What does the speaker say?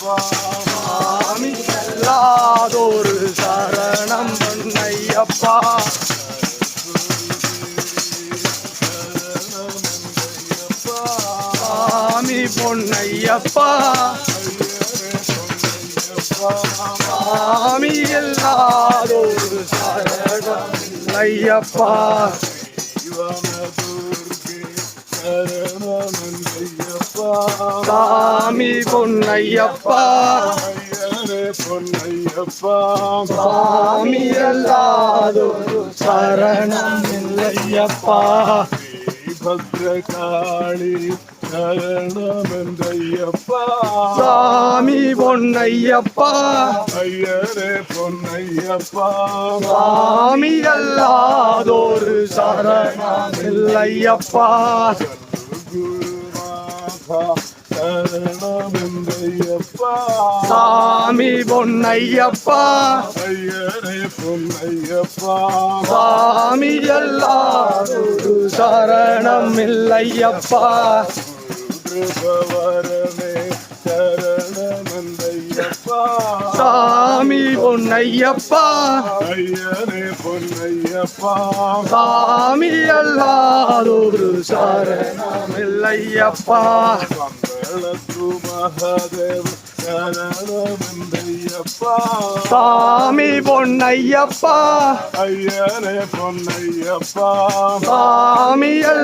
சாமி அல்லாதொரு சரணம் பொன்னையப்பா. சாமி பொன்னையப்பா, சாமி அல்லாதொரு சரணம் ஐயப்பா. சாமி பொன்னையப்பா, சாமி அல்லாதொரு சரணம் இல்லையப்பா. பத்ரகாளி சரணமெந்தையப்பா. சாமி பொன்னையப்பா, ஐயரே பொன்னையப்பா. சாமி அல்லாதொரு சரணம் இல்லையப்பா. குருநாதா சரணமெந்தையப்பா. சாமி பொன்னையப்பா, ஐயரே பொன்னையப்பா. சாமி அல்லாதொரு சரணம் இல்லையப்பா. கிருபவரமே சரணமெந்தையப்பா. சாமி பொன்னையப்பா, ஐயரே பொன்னையப்பா. சாமி அல்லாதொரு சரணம் இல்லையப்பா. மங்களத்து மகாதேவ சரணமெந்தையப்பா. சாமி பொன்னையப்பா, ஐயரே பொன்னையப்பா. சாமி